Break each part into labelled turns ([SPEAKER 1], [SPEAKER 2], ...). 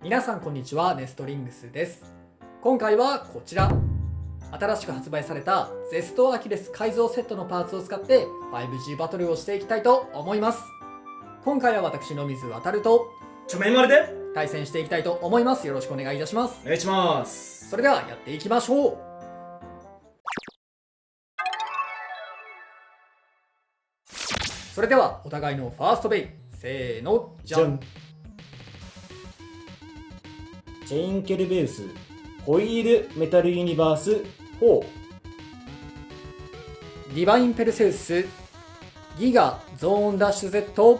[SPEAKER 1] 皆さんこんにちは、ネストリングスです。今回はこちら、新しく発売されたゼストアキレス改造セットのパーツを使って 5G バトルをしていきたいと思います。今回は私の水渡ると
[SPEAKER 2] ちょめんまるで
[SPEAKER 1] 対戦していきたいと思います。よろしくお願いいたします。
[SPEAKER 2] お願いします。
[SPEAKER 1] それではやっていきましょう。それではお互いのファーストベイ、せーの、じゃん。
[SPEAKER 2] チェインケルベウスホイールメタルユニバース4。
[SPEAKER 1] ディバインペルセウスギガゾーンダッシュ Z9 フ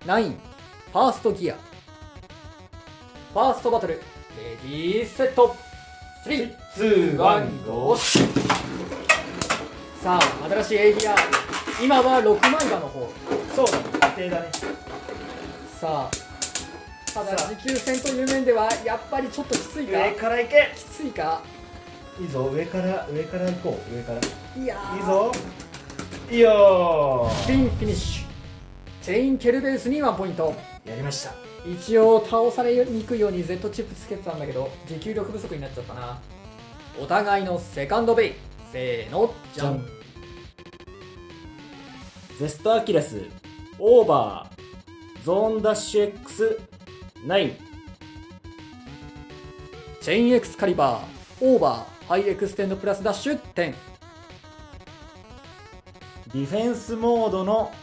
[SPEAKER 1] ァーストギア。ファーストバトルレディーセット3、2、1、ゴー。さあ、新しい A ギア、今は6枚刃の方。
[SPEAKER 2] そうだね、定だね。
[SPEAKER 1] さあ、ただ持久戦という面ではやっぱりちょっときついか。
[SPEAKER 2] 上から行け。
[SPEAKER 1] きついか。
[SPEAKER 2] いいぞ、上から行こう。上から
[SPEAKER 1] いやー、
[SPEAKER 2] いいぞ。いいよ
[SPEAKER 1] スピンフィニッシュ。チェインケルベースに1ポイント。
[SPEAKER 2] やりました。
[SPEAKER 1] 一応倒されにくいように Z チップつけてたんだけど持久力不足になっちゃったな。お互いのセカンドベイ、せーの、じゃん。
[SPEAKER 2] ゼストアキレスオーバーゾーンダッシュ X9。
[SPEAKER 1] チェインエクスカリバーオーバーハイエクステンドプラスダッシュ10。
[SPEAKER 2] ディフェンスモードの、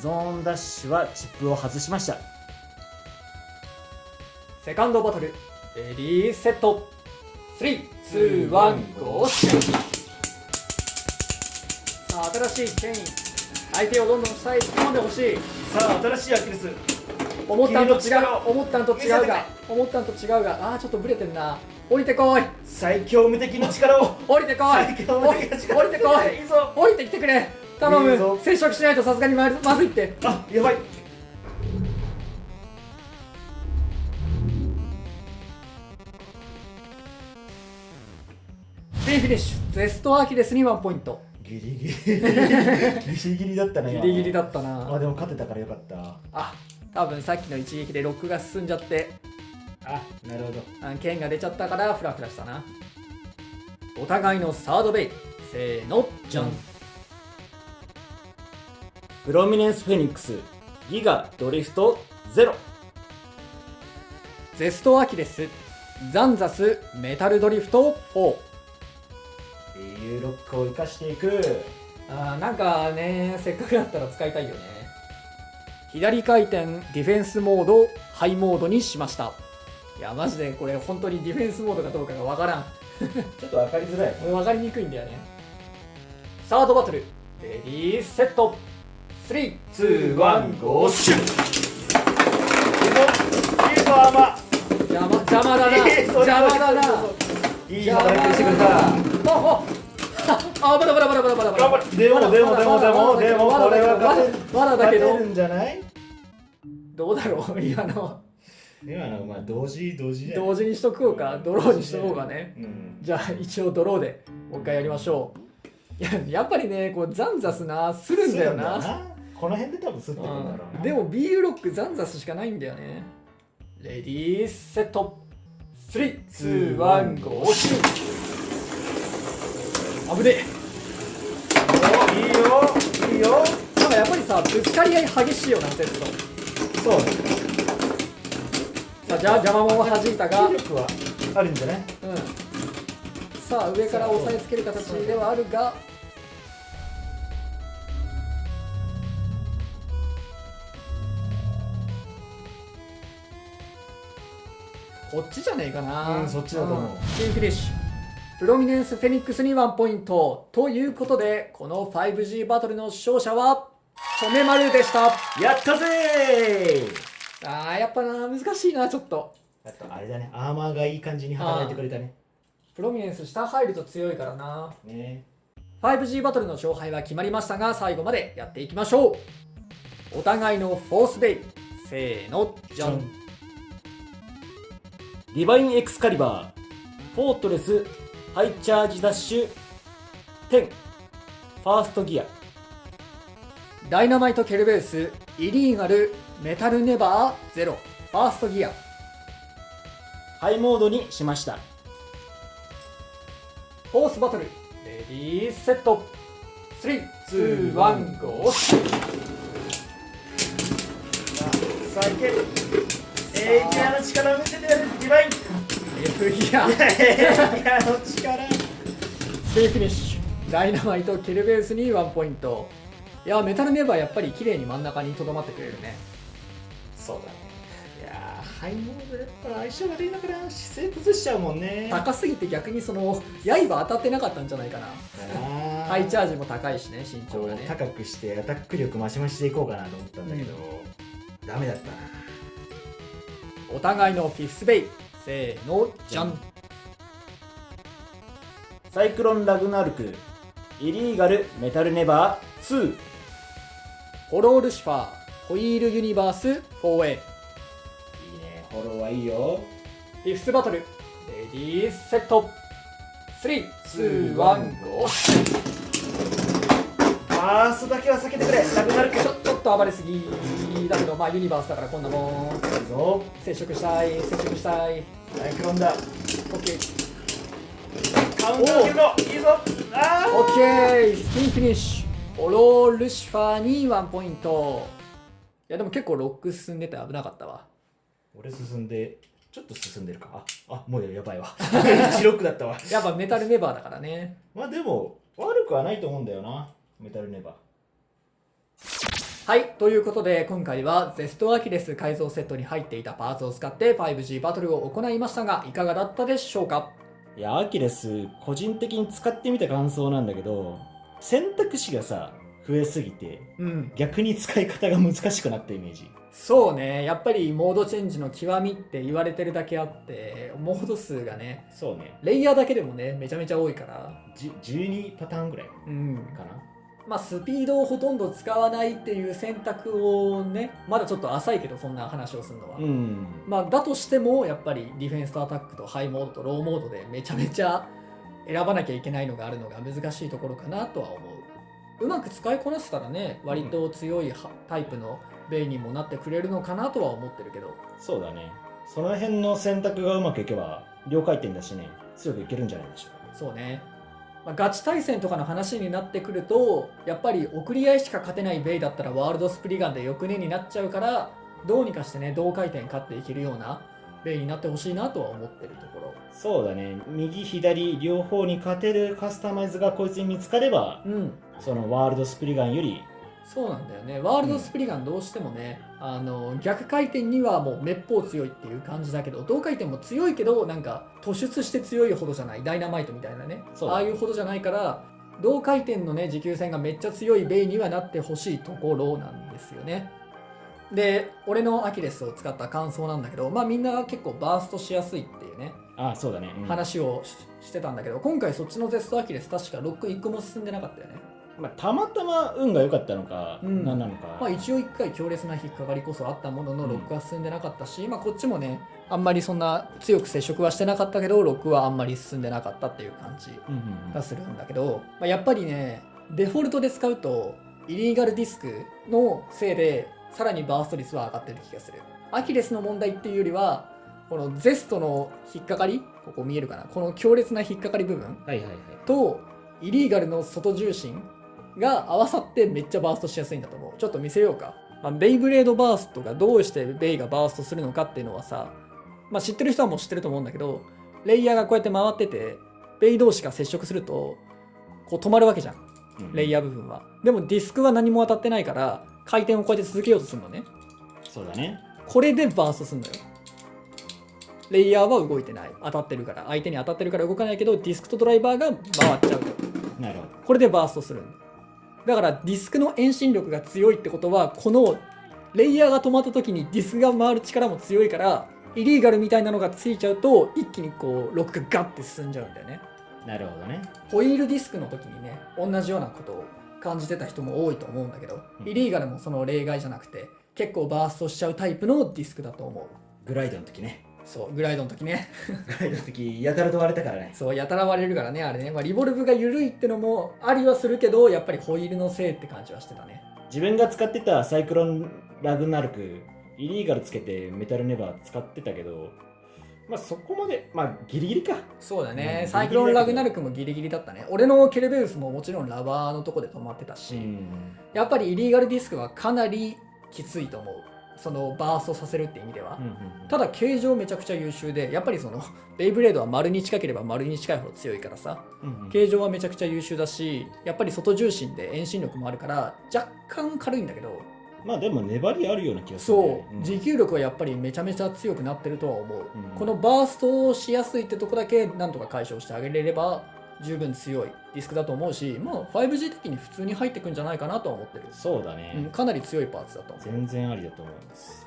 [SPEAKER 2] ゾーンダッシュはチップを外しました。
[SPEAKER 1] セカンドバトルレディーセット3、2、1、ゴー。さあ、新しいチェイン、相手をどんどん下へ引き込んでほしい。
[SPEAKER 2] さあ、新しいアキレス
[SPEAKER 1] 思ったんと違う、
[SPEAKER 2] 君の力を
[SPEAKER 1] 思ったんと違うが、思ったんと違うが、ちょっとブレてんな。降りてこい、
[SPEAKER 2] 最強無敵の力を
[SPEAKER 1] 降りてこい、
[SPEAKER 2] 最強無敵の力
[SPEAKER 1] 降りてこい、
[SPEAKER 2] いいぞ。
[SPEAKER 1] 降りてきてくれ、頼
[SPEAKER 2] いいぞ
[SPEAKER 1] む。接触しないとさすがにまずいって。
[SPEAKER 2] あ、やばい。
[SPEAKER 1] スピンフィニッシュゼストアキレスに1ポイント。
[SPEAKER 2] ギリギリギリギリだったね。
[SPEAKER 1] ギリギリだ
[SPEAKER 2] っ
[SPEAKER 1] ったな。
[SPEAKER 2] あ、でも勝てたからよかった。
[SPEAKER 1] 多分さっきの一撃でロックが進んじゃって
[SPEAKER 2] あ、なるほど。
[SPEAKER 1] 剣が出ちゃったからフラフラしたな。お互いのサードベイ、せーの、じゃん。
[SPEAKER 2] プロミネンスフェニックスギガドリフト0。
[SPEAKER 1] ゼストアキレスザンザスメタルドリフト4。
[SPEAKER 2] EU ロックを生かしていく。
[SPEAKER 1] なんかね、せっかくだったら使いたいよね。左回転ディフェンスモードハイモードにしました。いやマジでこれ本当にディフェンスモードかどうかがわからん。
[SPEAKER 2] ちょっと分かりづらい。
[SPEAKER 1] 分かりにくいんだよね。サードバトルレディーセット3、2、1、ゴーシュ。
[SPEAKER 2] いいぞ、アーマ
[SPEAKER 1] 邪魔だな、邪魔だな。
[SPEAKER 2] いい働きしてくれた。
[SPEAKER 1] バラバラバラバラバラバラ。
[SPEAKER 2] でもこれは
[SPEAKER 1] まだだけど
[SPEAKER 2] 勝てるんじゃない？
[SPEAKER 1] どうだろう。今の
[SPEAKER 2] まあ同時
[SPEAKER 1] 同時にしとこうか、ドローにしとこうかね。じゃあ一応ドローでもう一回やりましょう。やっぱりね、こうザンザスなするんだよな。
[SPEAKER 2] この辺で多分スッてくるんだろうな。
[SPEAKER 1] でもビールロックザンザスしかないんだよね。レディーセット3、2、1、ゴーシュ。危ねえ。
[SPEAKER 2] いいよいいよ。
[SPEAKER 1] なんかやっぱりさ、ぶつかり合い激しいよな、セット。
[SPEAKER 2] そう
[SPEAKER 1] さあ、じゃあ邪魔者弾いたが、
[SPEAKER 2] 威力はあるんじゃない？
[SPEAKER 1] さあ上から押さえつける形ではあるが、こっちじゃねえかな。
[SPEAKER 2] そっちだと思う。
[SPEAKER 1] スピンフィニッシュプロミネンスフェニックスに1ポイントということで、この 5G バトルの勝者はチョメマルでした。
[SPEAKER 2] やったぜ
[SPEAKER 1] やっぱな、難しいな、ちょっと。
[SPEAKER 2] あれだね、アーマーがいい感じに働いてくれたね。
[SPEAKER 1] プロミネンス下入ると強いからな。
[SPEAKER 2] ね。
[SPEAKER 1] 5G バトルの勝敗は決まりましたが、最後までやっていきましょう。お互いのフォースベイ、せーの、じゃん。
[SPEAKER 2] ディバインエクスカリバーフォートレスハイチャージダッシュ10。ファーストギア。
[SPEAKER 1] ダイナマイトケルベースイリーガルメタルネバーゼロファーストギア。
[SPEAKER 2] ハイモードにしました。
[SPEAKER 1] フォースバトルレディーセット3、2、1、ゴー。
[SPEAKER 2] さけエイギアの力を見せてやるディバイン。
[SPEAKER 1] F ギア
[SPEAKER 2] エイギアの力。
[SPEAKER 1] ステイフィニッシュ。ダイナマイトケルベウスに1ポイント。いやメタルネバーやっぱり綺麗に真ん中にとどまってくれるね。
[SPEAKER 2] そうだね。いやーハイモードやっぱ相性悪いのかな。姿勢崩しちゃうもんね。
[SPEAKER 1] 高すぎて逆にその刃当たってなかったんじゃないかな。ハイチャージも高いしね、身長がね。
[SPEAKER 2] 高くしてアタック力増し増しでいこうかなと思ったんだけど、ダメだったな。
[SPEAKER 1] お互いのフィフスベイ、せーのじゃん。
[SPEAKER 2] サイクロンラグナルクイリーガルメタルネバー2。
[SPEAKER 1] ホロールシファーホイールユニバース 4A。
[SPEAKER 2] いいね、フォローはいいよ。
[SPEAKER 1] フィフスバトルレディーセット3、2、1、ゴー。
[SPEAKER 2] ファーストだけは避けてくれラグナルク。
[SPEAKER 1] ちょっと暴れすぎだけど、まあユニバースだからこんなもん。
[SPEAKER 2] いいぞ。
[SPEAKER 1] 接触したい、接触したい。
[SPEAKER 2] サイクロンだ。
[SPEAKER 1] オッケー
[SPEAKER 2] カウンター受けるのいいぞ。あー
[SPEAKER 1] オッケー、スピンフィニッシュ。ホロールシファーに1ポイント。いやでも結構ロック進んでて危なかったわ。
[SPEAKER 2] 俺進んでちょっと進んでるか。あもうやばいわ1ロックだったわ。
[SPEAKER 1] やっぱメタルネバーだからね。
[SPEAKER 2] まあでも悪くはないと思うんだよな、メタルネバー。
[SPEAKER 1] はい、ということで今回はゼストアキレス改造セットに入っていたパーツを使って 5G バトルを行いましたがいかがだったでしょうか。
[SPEAKER 2] いやアキレス個人的に使ってみた感想なんだけど、選択肢がさ増えすぎて逆に使い方が難しくなったイメージ。
[SPEAKER 1] そうね、やっぱりモードチェンジの極みって言われてるだけあってモード数がね、
[SPEAKER 2] そうね、
[SPEAKER 1] レイヤーだけでもねめちゃめちゃ多いから
[SPEAKER 2] 12パターンぐらいかな。
[SPEAKER 1] まあスピードをほとんど使わないっていう選択をね、まだちょっと浅いけどそんな話をするのは、まあだとしてもやっぱりディフェンスとアタックとハイモードとローモードでめちゃめちゃ選ばなきゃいけないのがあるのが難しいところかなとは思う。うまく使いこなせたらね割と強いタイプのベイにもなってくれるのかなとは思ってるけど。
[SPEAKER 2] そうだね、その辺の選択がうまくいけば両回転だしね、強くいけるんじゃないでしょうか。
[SPEAKER 1] そうね、まあ、ガチ対戦とかの話になってくるとやっぱり送り合いしか勝てないベイだったらワールドスプリガンでよくねになっちゃうから、どうにかしてね同回転勝っていけるようなベイになってほしいなとは思ってるところ。
[SPEAKER 2] そうだね、右左両方に勝てるカスタマイズがこいつに見つかれば、そのワールドスプリガンより。
[SPEAKER 1] そうなんだよね、ワールドスプリガンどうしてもね、逆回転にはもうめっぽう強いっていう感じだけど、同回転も強いけどなんか突出して強いほどじゃない、ダイナマイトみたいなね、ああいうほどじゃないから、同回転のね持久戦がめっちゃ強いベイにはなってほしいところなんですよね。で俺のアキレスを使った感想なんだけど、まあみんな結構バーストしやすいっていうね、
[SPEAKER 2] そうだね、
[SPEAKER 1] 話をしてたんだけど、今回そっちのゼストアキレス確かロック1個も進んでなかったよね。
[SPEAKER 2] たまたま運が良かったのか、何なのか、
[SPEAKER 1] まあ一応1回強烈な引っかかりこそあったもののロックは進んでなかったし、まあこっちもねあんまりそんな強く接触はしてなかったけどロックはあんまり進んでなかったっていう感じがするんだけど、まあ、やっぱりねデフォルトで使うとイリーガルディスクのせいでさらにバースト率は上がってる気がする。アキレスの問題っていうよりはこのゼストの引っかかり、ここ見えるかな、この強烈な引っかかり部分とイリーガルの外重心が合わさってめっちゃバーストしやすいんだと思う。ちょっと見せようか。ベイブレードバーストがどうしてベイがバーストするのかっていうのはさ、知ってる人はもう知ってると思うんだけど、レイヤーがこうやって回っててベイ同士が接触するとこう止まるわけじゃん、レイヤー部分は。でもディスクは何も当たってないから回転をこうやって続けようとするのね。
[SPEAKER 2] そうだね、
[SPEAKER 1] これでバーストするのよ。レイヤーは動いてない、当たってるから、相手に当たってるから動かないけどディスクとドライバーが回っちゃうと。
[SPEAKER 2] なるほど、
[SPEAKER 1] これでバーストするんだからディスクの遠心力が強いってことは、このレイヤーが止まった時にディスクが回る力も強いから、イリーガルみたいなのがついちゃうと一気にこうロックがガッて進んじゃうんだよね。
[SPEAKER 2] なるほどね。
[SPEAKER 1] ホイールディスクの時にね同じようなことを感じてた人も多いと思うんだけど、イリーガルもその例外じゃなくて結構バーストしちゃうタイプのディスクだと思う。
[SPEAKER 2] グライドの時ね。
[SPEAKER 1] そうグライドの時ね
[SPEAKER 2] グライドの時やたらと割れたからね。
[SPEAKER 1] そうやたら割れるからねあれね、リボルブが緩いってのもありはするけど、やっぱりホイールのせいって感じはしてたね。
[SPEAKER 2] 自分が使ってたサイクロンラグナルクイリーガルつけてメタルネバー使ってたけど、まあそこまでギリギリか。
[SPEAKER 1] そうだね、
[SPEAKER 2] うん
[SPEAKER 1] サイクロンラグナルクもギリギリだったね。俺のケルベウスももちろんラバーのとこで止まってたし、やっぱりイリーガルディスクはかなりきついと思う。そのバーストさせるって意味では、ただ形状めちゃくちゃ優秀で、やっぱりそのベイブレードは丸に近ければ丸に近いほど強いからさ、形状はめちゃくちゃ優秀だし、やっぱり外重心で遠心力もあるから若干軽いんだけど、
[SPEAKER 2] まあでも粘りあるような気がする、
[SPEAKER 1] そう、持久力はやっぱりめちゃめちゃ強くなってるとは思う、このバーストをしやすいってとこだけなんとか解消してあげれれば十分強いディスクだと思うし、まあ 5G 的に普通に入ってくんじゃないかなとは思ってる。
[SPEAKER 2] そうだね、
[SPEAKER 1] かなり強いパーツだと思う。
[SPEAKER 2] 全然ありだと思います。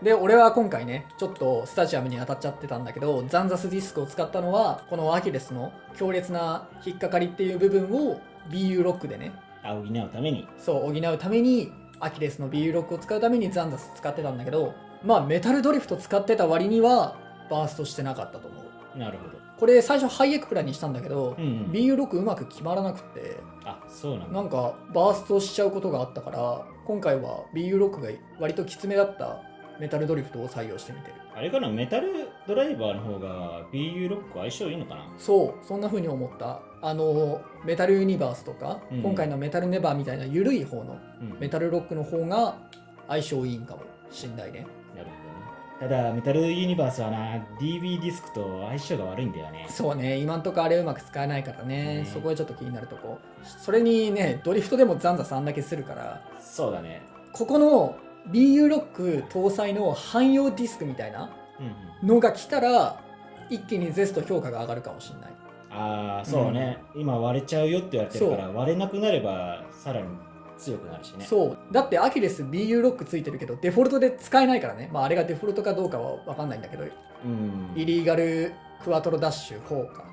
[SPEAKER 1] で、俺は今回ね、ちょっとスタジアムに当たっちゃってたんだけど、ザンザスディスクを使ったのは、このアキレスの強烈な引っかかりっていう部分を BU ロックでね、
[SPEAKER 2] 補うために。
[SPEAKER 1] そう、補うために、アキレスの BU ロックを使うためにザンザス使ってたんだけど、まあメタルドリフト使ってた割には、バーストしてなかったと思う。
[SPEAKER 2] なるほど。
[SPEAKER 1] これ最初ハイエクプラにしたんだけど、BU ロックうまく決まらなくて、
[SPEAKER 2] あ、そうなんだ。
[SPEAKER 1] なんかバーストしちゃうことがあったから、今回は BU ロックが割ときつめだったメタルドリフトを採用してみてる。
[SPEAKER 2] あれかな、メタルドライバーの方が BU ロック相性いいのかな。
[SPEAKER 1] そう、そんな風に思った。メタルユニバースとか、今回のメタルネバーみたいな緩い方のメタルロックの方が相性いいんかもしんないね。
[SPEAKER 2] なるほどね。ただメタルユニバースはな DB ディスクと相性が悪いんだよね。
[SPEAKER 1] そうね、今んとこあれうまく使えないからね、そこはちょっと気になるとこ。それにね、ドリフトでもザンザスあんだけするから、
[SPEAKER 2] そうだね。
[SPEAKER 1] ここの BU ロック搭載の汎用ディスクみたいなのが来たら、一気にゼスト評価が上がるかもしれない。
[SPEAKER 2] ああ、そうね、今割れちゃうよって言われてるから、割れなくなればさらに強くなるしね。
[SPEAKER 1] そうだってアキレス BU ロックついてるけどデフォルトで使えないからね。まああれがデフォルトかどうかは分かんないんだけど、イリーガルクワトロダッシュ4か、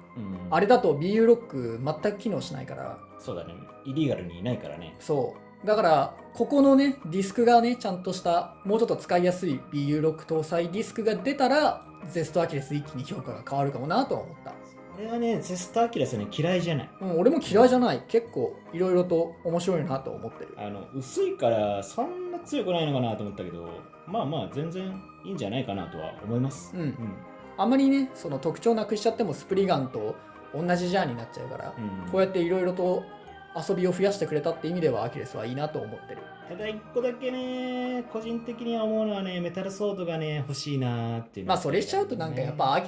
[SPEAKER 1] あれだと BU ロック全く機能しないから。
[SPEAKER 2] そうだね、イリーガルにいないからね。
[SPEAKER 1] そうだからここのねディスクがねちゃんとしたもうちょっと使いやすい BU ロック搭載ディスクが出たらゼストアキレス一気に評価が変わるかもなとは思った。
[SPEAKER 2] 俺はね、ゼストアキレスね嫌いじゃない。
[SPEAKER 1] 俺も嫌いじゃない。結構いろいろと面白いなと思ってる。
[SPEAKER 2] 薄いからそんな強くないのかなと思ったけど、まあまあ全然いいんじゃないかなとは思います。
[SPEAKER 1] あんまりねその特徴なくしちゃってもスプリガンと同じジャーになっちゃうから、こうやっていろいろと遊びを増やしてくれたって意味ではアキレスはいいなと思ってる。
[SPEAKER 2] ただ一個だけね、個人的には思うのはね、メタルソードがね欲しいなっていう、
[SPEAKER 1] まあそれしちゃうとなんかやっぱ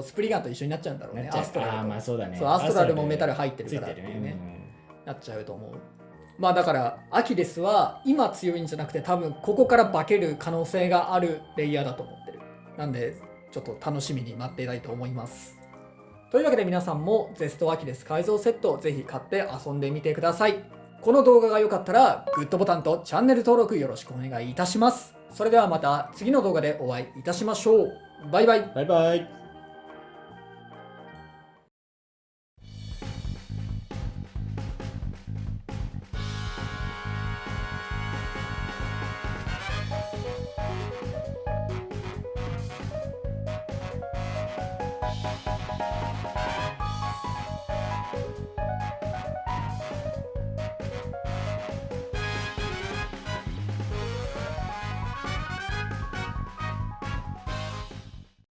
[SPEAKER 1] スプリガンと一緒になっちゃうんだろうね。アストラルと。
[SPEAKER 2] まあそうだね。
[SPEAKER 1] そう、アストラルもメタル入ってるからっていうね、なっちゃうと思う。まあだからアキレスは今強いんじゃなくて多分ここから化ける可能性があるレイヤーだと思ってる。なんでちょっと楽しみに待っていたいと思います。というわけで皆さんもゼストアキレス改造セットをぜひ買って遊んでみてください。この動画が良かったらグッドボタンとチャンネル登録よろしくお願いいたします。それではまた次の動画でお会いいたしましょう。バイバイ。
[SPEAKER 2] バイバイ。